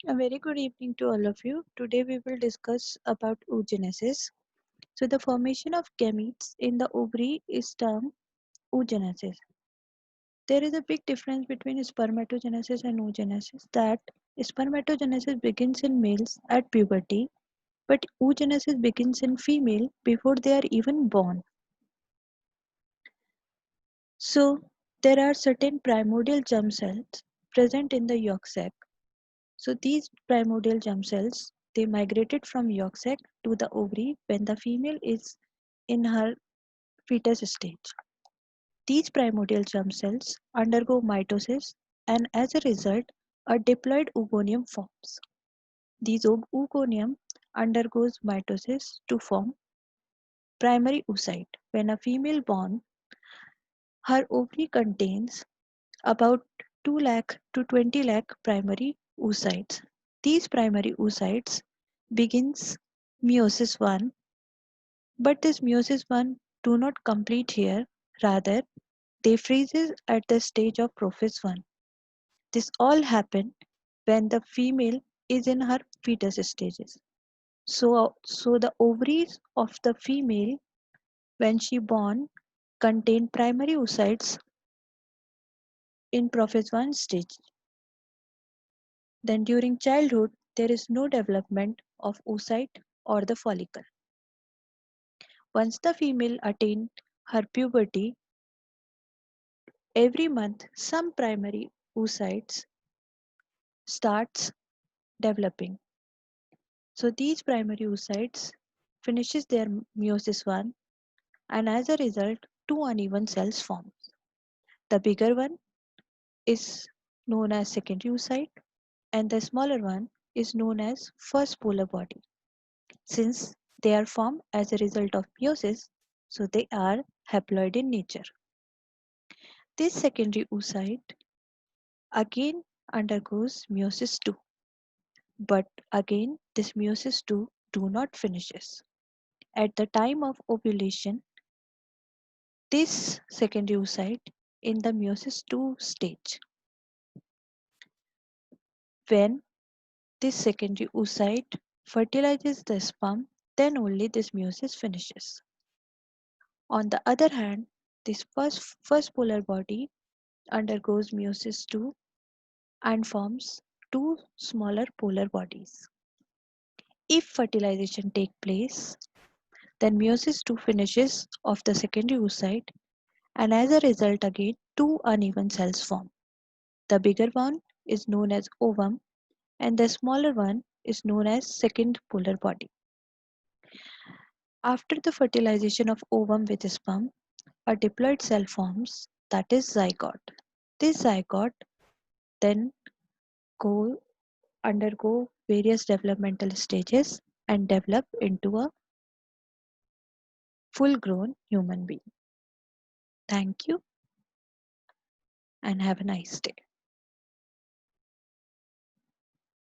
A very good evening to all of you. Today we will discuss about oogenesis. So the formation of gametes in the ovary is termed oogenesis. There is a big difference between spermatogenesis and oogenesis that spermatogenesis begins in males at puberty, but oogenesis begins in female before they are even born. So there are certain primordial germ cells present in the yolk sac. So these primordial germ cells they migrated from yolk sac to the ovary when the female is in her fetus stage. These primordial germ cells undergo mitosis and as a result a diploid oogonium forms. These oogonium undergoes mitosis to form primary oocyte. When a female born, her ovary contains about 2 lakh to 20 lakh primary oocytes. These primary oocytes begins meiosis 1, but this meiosis 1 do not complete here, rather they freezes at the stage of prophase 1. This all happened when the female is in her fetus stages. So the ovaries of the female when she born contain primary oocytes in prophase 1 stage. Then during childhood, there is no development of oocyte or the follicle. Once the female attains her puberty, every month some primary oocytes starts developing. So these primary oocytes finishes their meiosis 1 and as a result two uneven cells form. The bigger one is known as secondary oocyte and the smaller one is known as first polar body. Since they are formed as a result of meiosis, so they are haploid in nature. This secondary oocyte again undergoes meiosis 2, but again this meiosis 2 do not finishes. At the time of ovulation, this secondary oocyte in the meiosis 2 stage. When this secondary oocyte fertilizes the sperm, then only this meiosis finishes. On the other hand, this first polar body undergoes meiosis 2 and forms two smaller polar bodies. If fertilization takes place, then meiosis 2 finishes of the secondary oocyte and as a result again two uneven cells form. The bigger one is known as ovum and the smaller one is known as second polar body. After the fertilization of ovum with sperm, a diploid cell forms that is zygote. This zygote then go undergo various developmental stages and develop into a full grown human being. Thank you and have a nice day.